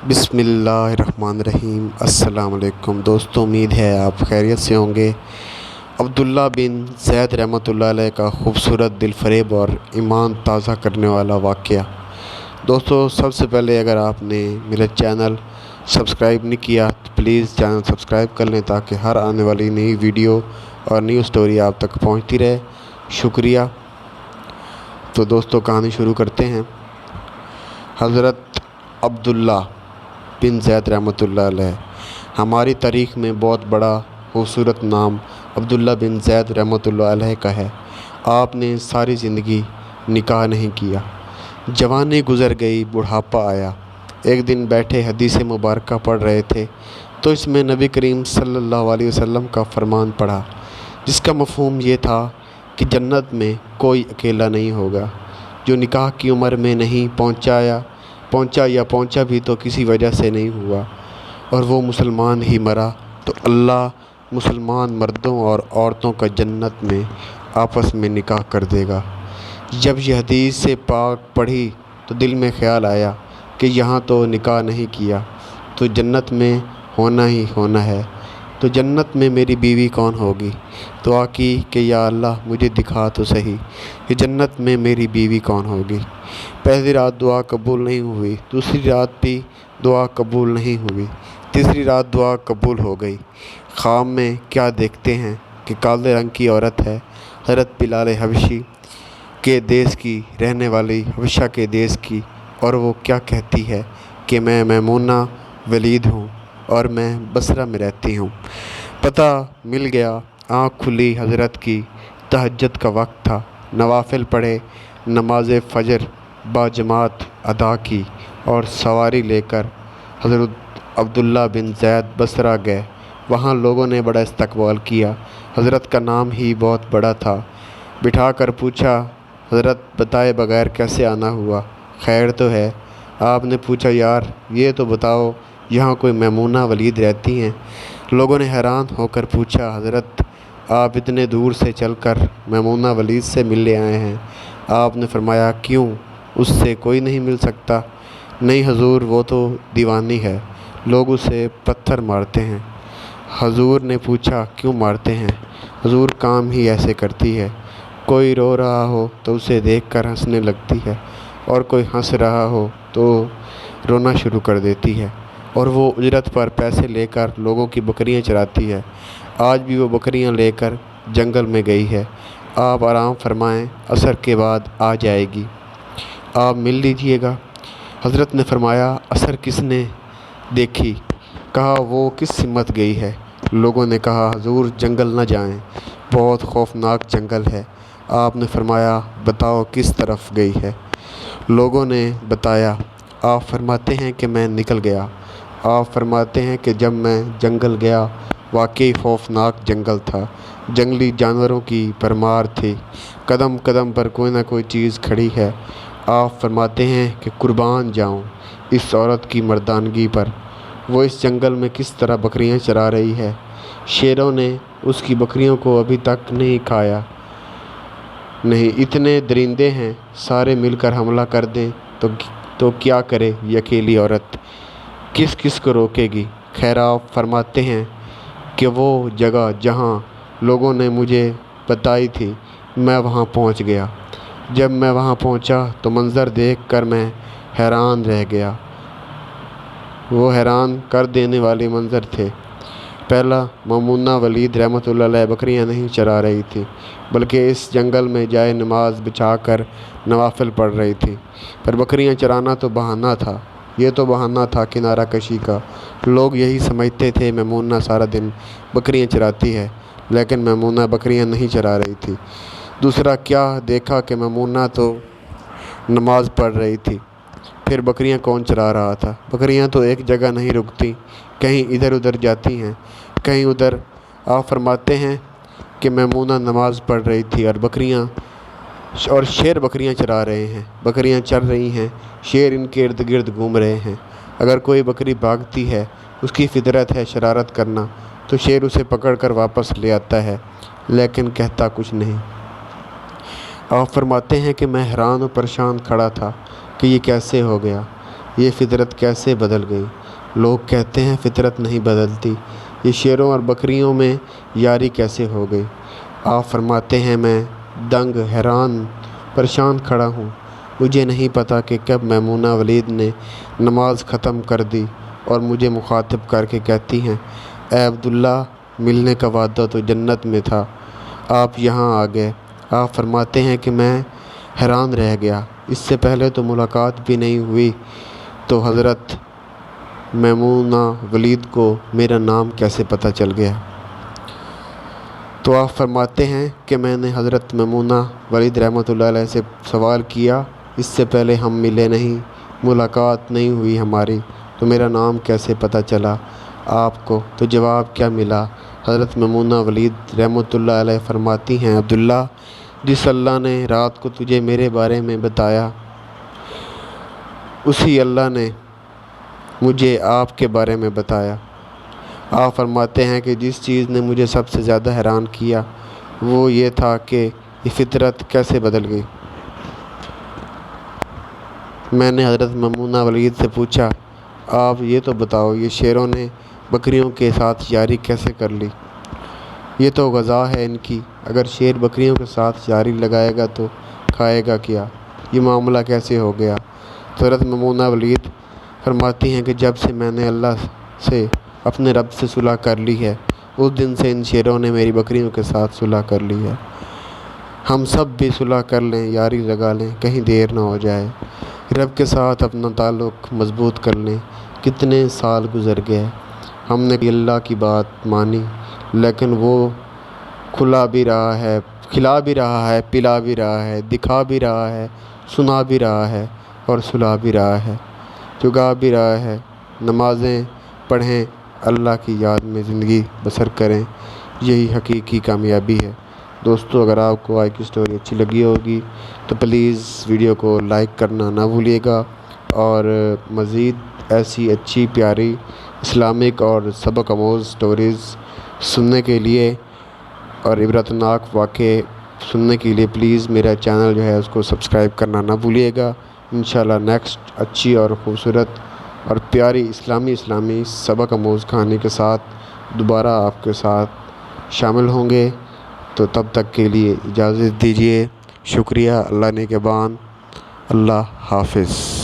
बिस्मिल्लाहिर्रहमानिर्रहीम। अस्सलाम वालेकुम दोस्तों, उम्मीद है आप खैरियत से होंगे। अब्दुल्ला बिन ज़ैद रहमतुल्लाह अलैह का खूबसूरत, दिलफरेब और ईमान ताज़ा करने वाला वाक़या। दोस्तों, सबसे पहले अगर आपने मेरा चैनल सब्सक्राइब नहीं किया तो प्लीज़ चैनल सब्सक्राइब कर लें ताकि हर आने वाली नई वीडियो और न्यू स्टोरी आप तक पहुंचती रहे। शुक्रिया। तो दोस्तों, कहानी शुरू करते हैं। हज़रत अब्दुल्ला बिन ज़ैद रहमतुल्लाह अलैह। हमारी तारीख़ में बहुत बड़ा खूबसूरत नाम अब्दुल्ला बिन ज़ैद रहमतुल्लाह अलैह का है। आपने सारी ज़िंदगी निकाह नहीं किया। जवानी गुज़र गई, बुढ़ापा आया। एक दिन बैठे हदीस मुबारक पढ़ रहे थे तो इसमें नबी करीम सल्लल्लाहु अलैहि वसल्लम का फरमान पढ़ा, जिसका मफ़हूम ये था कि जन्नत में कोई अकेला नहीं होगा। जो निकाह की उम्र में नहीं पहुंचा भी तो किसी वजह से नहीं हुआ और वो मुसलमान ही मरा, तो अल्लाह मुसलमान मर्दों और औरतों का जन्नत में आपस में निकाह कर देगा। जब यह हदीस से पाक पढ़ी तो दिल में ख़्याल आया कि यहाँ तो निकाह नहीं किया तो जन्नत में होना ही होना है, तो जन्नत में मेरी बीवी कौन होगी। दुआ की कि या अल्लाह मुझे दिखा तो सही कि जन्नत में मेरी बीवी कौन होगी। पहली रात दुआ कबूल नहीं हुई, दूसरी रात भी दुआ कबूल नहीं हुई, तीसरी रात दुआ कबूल हो गई। ख्वाब में क्या देखते हैं कि काले रंग की औरत है, हज़रत बिलाल हबशी के देश की रहने वाली, हबशा के देश की, और वो क्या कहती है कि मैं मैमूना वलीद हूँ और मैं बसरा में रहती हूँ। पता मिल गया। आँख खुली, हज़रत की तहज्जुद का वक्त था। नवाफिल पढ़े, नमाज फ़जर बाजमात अदा की और सवारी लेकर हज़रत अब्दुल्ला बिन ज़ैद बसरा गए। वहाँ लोगों ने बड़ा इस्तकबाल किया। हज़रत का नाम ही बहुत बड़ा था। बिठा कर पूछा, हज़रत बताए बगैर कैसे आना हुआ, खैर तो है। आपने पूछा, यार ये तो बताओ यहाँ कोई मैमूना वलीद रहती हैं। लोगों ने हैरान होकर पूछा, हज़रत आप इतने दूर से चलकर मैमूना वलीद से मिलने आए हैं। आपने फरमाया, क्यों, उससे कोई नहीं मिल सकता। नहीं हजूर, वो तो दीवानी है, लोग उसे पत्थर मारते हैं। हजूर ने पूछा, क्यों मारते हैं। हजूर, काम ही ऐसे करती है। कोई रो रहा हो तो उसे देखकर हंसने लगती है और कोई हंस रहा हो तो रोना शुरू कर देती है, और वो उजरत पर पैसे लेकर लोगों की बकरियां चराती है। आज भी वो बकरियां लेकर जंगल में गई है। आप आराम फरमाएं, असर के बाद आ जाएगी, आप मिल लीजिएगा। हज़रत ने फरमाया, असर किसने देखी। कहा, वो किस सिमत गई है। लोगों ने कहा, हजूर जंगल न जाएं, बहुत खौफनाक जंगल है। आपने फरमाया, बताओ किस तरफ गई है। लोगों ने बताया। आप फरमाते हैं कि मैं निकल गया। आप फरमाते हैं कि जब मैं जंगल गया, वाकई खौफनाक जंगल था। जंगली जानवरों की परमार थी, कदम कदम पर कोई ना कोई चीज़ खड़ी है। आप फरमाते हैं कि कुर्बान जाऊं इस औरत की मर्दानगी पर। वो इस जंगल में किस तरह बकरियां चरा रही है। शेरों ने उसकी बकरियों को अभी तक नहीं खाया। नहीं, इतने दरिंदे हैं, सारे मिलकर हमला कर दें तो क्या करे ये अकेली औरत, किस किस को रोकेगी। खैर, आप फरमाते हैं कि वो जगह जहाँ लोगों ने मुझे बताई थी, मैं वहाँ पहुँच गया। जब मैं वहाँ पहुँचा तो मंज़र देखकर मैं हैरान रह गया। वो हैरान कर देने वाले मंज़र थे। पहला, मैमूना वलीद रहमतुल्लाह अलैह बकरियां नहीं चरा रही थी, बल्कि इस जंगल में जाए नमाज बिछाकर नवाफिल पढ़ रही थी। पर बकरियां चराना तो बहाना था। ये तो बहाना था किनारा कशी का। लोग यही समझते थे मैमूना सारा दिन बकरियां चराती है, लेकिन मैमूना बकरियां नहीं चरा रही थी। दूसरा, क्या देखा कि मैमूना तो नमाज पढ़ रही थी, फिर बकरियां कौन चरा रहा था। बकरियां तो एक जगह नहीं रुकती, कहीं इधर उधर जाती हैं, कहीं उधर। आप फरमाते हैं कि मैमूना नमाज पढ़ रही थी और शेर बकरियां चरा रहे हैं। बकरियां चल रही हैं, शेर इनके इर्द गिर्द घूम रहे हैं। अगर कोई बकरी भागती है, उसकी फितरत है शरारत करना, तो शेर उसे पकड़ कर वापस ले आता है, लेकिन कहता कुछ नहीं। आप फरमाते हैं कि मैं हैरान और परेशान खड़ा था कि ये कैसे हो गया। یہ فطرت کیسے بدل گئی؟ لوگ کہتے ہیں فطرت نہیں بدلتی، یہ شیروں اور بکریوں میں یاری کیسے ہو گئی؟ آپ فرماتے ہیں میں دنگ، حیران، پریشان کھڑا ہوں، مجھے نہیں پتہ کہ کب میمونہ ولید نے نماز ختم کر دی اور مجھے مخاطب کر کے کہتی ہیں، اے عبداللہ، ملنے کا وعدہ تو جنت میں تھا، آپ یہاں آ گئے۔ آپ فرماتے ہیں کہ میں حیران رہ گیا، اس سے پہلے تو ملاقات بھی نہیں ہوئی، تو حضرت میمونہ ولید کو میرا نام کیسے پتہ چل گیا؟ تو آپ فرماتے ہیں کہ میں نے حضرت میمونہ ولید رحمۃ اللہ علیہ سے سوال کیا، اس سے پہلے ہم ملے نہیں، ملاقات نہیں ہوئی ہماری، تو میرا نام کیسے پتہ چلا آپ کو؟ تو جواب کیا ملا؟ حضرت میمونہ ولید رحمۃ اللہ علیہ فرماتی ہیں، عبداللہ، جس اللہ نے رات کو تجھے میرے بارے میں بتایا، اسی اللہ نے مجھے آپ کے بارے میں بتایا۔ آپ فرماتے ہیں کہ جس چیز نے مجھے سب سے زیادہ حیران کیا وہ یہ تھا کہ یہ فطرت کیسے بدل گئی۔ میں نے حضرت میمونہ ولید سے پوچھا، آپ یہ تو بتاؤ، یہ شیروں نے بکریوں کے ساتھ یاری کیسے کر لی؟ یہ تو غذا ہے ان کی، اگر شیر بکریوں کے ساتھ یاری لگائے گا تو کھائے گا کیا؟ یہ معاملہ کیسے ہو گیا؟ تو حضرت میمونہ ولید فرماتی ہیں کہ جب سے میں نے اللہ سے، اپنے رب سے صلح کر لی ہے، اس دن سے ان شیروں نے میری بکریوں کے ساتھ صلح کر لی ہے۔ ہم سب بھی صلح کر لیں، یاری لگا لیں، کہیں دیر نہ ہو جائے، رب کے ساتھ اپنا تعلق مضبوط کر لیں۔ کتنے سال گزر گئے، ہم نے اللہ کی بات مانی، لیکن وہ کھلا بھی رہا ہے، کھلا بھی رہا ہے، پلا بھی رہا ہے، دکھا بھی رہا ہے، سنا بھی رہا ہے اور سلا بھی رہا ہے، جگا بھی رہا ہے۔ نمازیں پڑھیں، اللہ کی یاد میں زندگی بسر کریں، یہی حقیقی کامیابی ہے۔ دوستو، اگر آپ کو آج کی سٹوری اچھی لگی ہوگی تو پلیز ویڈیو کو لائک کرنا نہ بھولیے گا، اور مزید ایسی اچھی پیاری اسلامک اور سبق آموز سٹوریز سننے کے لیے اور عبرتناک واقعے سننے کے لیے پلیز میرا چینل جو ہے اس کو سبسکرائب کرنا نہ بھولیے گا۔ انشاءاللہ نیکسٹ اچھی اور خوبصورت اور پیاری اسلامی سبق آموز کہانی کے ساتھ دوبارہ آپ کے ساتھ شامل ہوں گے، تو تب تک کے لیے اجازت دیجیے۔ شکریہ، اللہ نگہبان، اللہ حافظ۔